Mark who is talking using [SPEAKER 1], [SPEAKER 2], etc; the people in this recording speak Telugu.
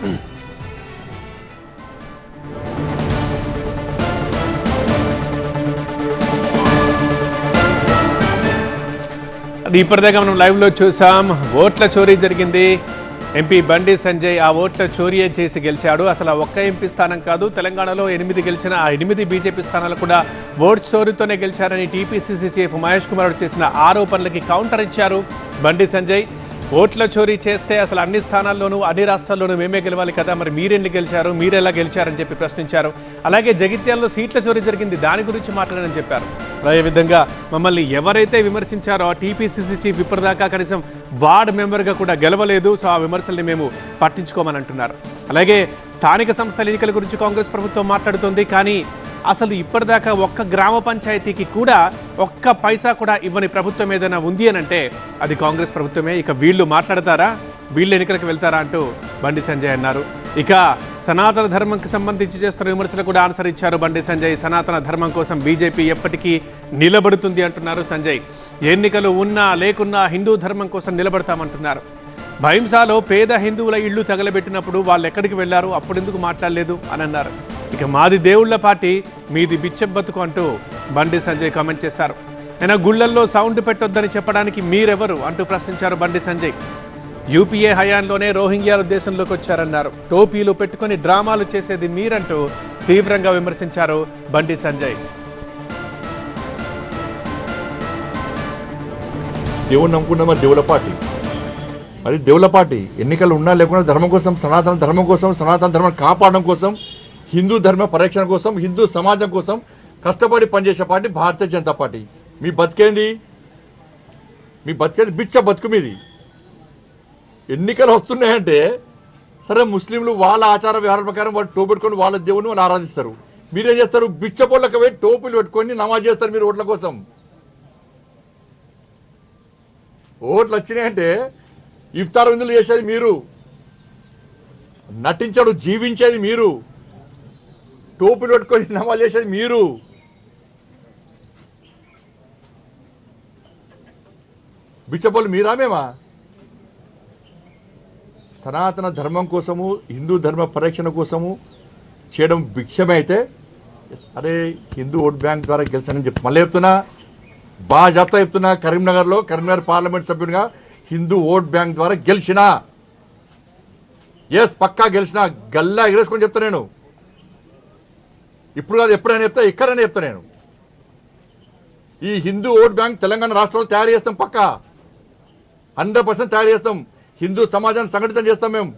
[SPEAKER 1] అది ఇప్పటిదాకా మనం లైవ్లో చూసాం. ఓట్ల చోరీ జరిగింది. ఎంపీ బండి సంజయ్ ఆ ఓట్ల చోరీయే చేసి గెలిచాడు. అసలు ఒక్క ఎంపీ స్థానం కాదు, తెలంగాణలో 8 గెలిచిన ఆ 8 బీజేపీ స్థానాలు కూడా ఓట్ చోరీతోనే గెలిచారని టీపీసీసీ చీఫ్ మహేష్ కుమార్ చేసిన ఆరోపణలకి కౌంటర్ ఇచ్చారు బండి సంజయ్. ఓట్ల చోరీ చేస్తే అసలు అన్ని స్థానాల్లోనూ అన్ని రాష్ట్రాల్లోనూ మేమే గెలవాలి కదా, మరి మీరెన్ని గెలిచారు, మీరెలా గెలిచారని చెప్పి ప్రశ్నించారు. అలాగే జగిత్యాలలో సీట్ల చోరీ జరిగింది, దాని గురించి మాట్లాడారని చెప్పారు. అదేవిధంగా మమ్మల్ని ఎవరైతే విమర్శించారో టీపీసీసీ చీఫ్ ఇప్పటిదాకా కనీసం వార్డ్ మెంబర్గా కూడా గెలవలేదు, సో ఆ విమర్శల్ని మేము పట్టించుకోమని అంటున్నారు. అలాగే స్థానిక సంస్థల ఎన్నికల గురించి కాంగ్రెస్ ప్రభుత్వం మాట్లాడుతోంది, కానీ అసలు ఇప్పటిదాకా ఒక్క గ్రామ పంచాయతీకి కూడా ఒక్క పైసా కూడా ఇవ్వని ప్రభుత్వం ఏదైనా ఉంది అని అంటే అది కాంగ్రెస్ ప్రభుత్వమే. ఇక వీళ్ళు మాట్లాడతారా, వీళ్ళు ఎన్నికలకు వెళ్తారా అంటూ బండి సంజయ్ అన్నారు. ఇక సనాతన ధర్మంకి సంబంధించి చేస్తున్న విమర్శలు కూడా ఆన్సర్ ఇచ్చారు బండి సంజయ్. సనాతన ధర్మం కోసం బీజేపీ ఎప్పటికీ నిలబడుతుంది అంటున్నారు సంజయ్. ఎన్నికలు ఉన్నా లేకున్నా హిందూ ధర్మం కోసం నిలబడతామంటున్నారు. భైంసాలో పేద హిందువుల ఇళ్లు తగలబెట్టినప్పుడు వాళ్ళు ఎక్కడికి వెళ్లారు, అప్పుడెందుకు మాట్లాడలేదు అని అన్నారు. ఇక మాది దేవుళ్ల పార్టీ, మీది బిచ్చబతుకు అంటూ బండి సంజయ్ కామెంట్ చేశారు. అయినా గుళ్లల్లో సౌండ్ పెట్టొద్దని చెప్పడానికి మీరెవరు అంటూ ప్రశ్నించారు బండి సంజయ్. యూపీఏ హయాంలోనే రోహింగ్యాలు దేశంలోకి వచ్చారన్నారు. టోపీలు పెట్టుకుని డ్రామాలు చేసేది మీరంటూ తీవ్రంగా విమర్శించారు బండి సంజయ్.
[SPEAKER 2] దేవుణ్ణి నమ్ముకున్న దేవుల పార్టీ, అది దేవుల పార్టీ. ఎన్నికలు ఉన్నా లేకుండా ధర్మం కోసం, సనాతన ధర్మం కోసం, సనాతన ధర్మం కాపాడడం కోసం, హిందూ ధర్మ పరిరక్షణ కోసం, హిందూ సమాజం కోసం కష్టపడి పనిచేసే పార్టీ భారతీయ జనతా పార్టీ. మీ బతికేంది బిచ్చ బతుకు మీది. ఎన్నికలు వస్తున్నాయంటే సరే, ముస్లింలు వాళ్ళ ఆచార వ్యవహారాల ప్రకారం వాళ్ళు టోపు పెట్టుకొని వాళ్ళ దేవుని వాళ్ళు ఆరాధిస్తారు. మీరేం చేస్తారు? బిచ్చ పొళ్ళకి పోయి టోపులు పెట్టుకొని నమాజ్ చేస్తారు మీరు ఓట్ల కోసం. ఓట్లు వచ్చినాయంటే ఇఫ్తార్ విందులు చేసేది మీరు, నటించడు జీవించేది మీరు, టోపులు పెట్టుకొని నమాజ్ చేసేది మీరు. బిచ్చపోలు మీరా మేమా? సనాతన ధర్మం కోసము, హిందూ ధర్మ పరిరక్షణ కోసము చేయడం భిక్షమే అయితే, అరే హిందూ ఓట్ బ్యాంక్ ద్వారా గెలిచానని చెప్పి మళ్ళీ చెప్తున్నా, బాజాప్తా చెప్తున్నా, కరీంనగర్ పార్లమెంట్ సభ్యునిగా హిందూ ఓట్ బ్యాంక్ ద్వారా గెలిచినా, ఎస్ పక్కా గెలిచినా, గల్లా ఎగరేసుకొని చెప్తా. నేను ఇప్పుడు కాదు, ఎప్పుడైనా చెప్తా, ఎక్కడైనా చెప్తా. నేను ఈ హిందూ ఓట్ బ్యాంక్ తెలంగాణ రాష్ట్రంలో తయారు చేస్తాం, పక్కా 100% తయారు చేస్తాం. హిందూ సమాజాన్ని సంఘటితం చేస్తాం మేము.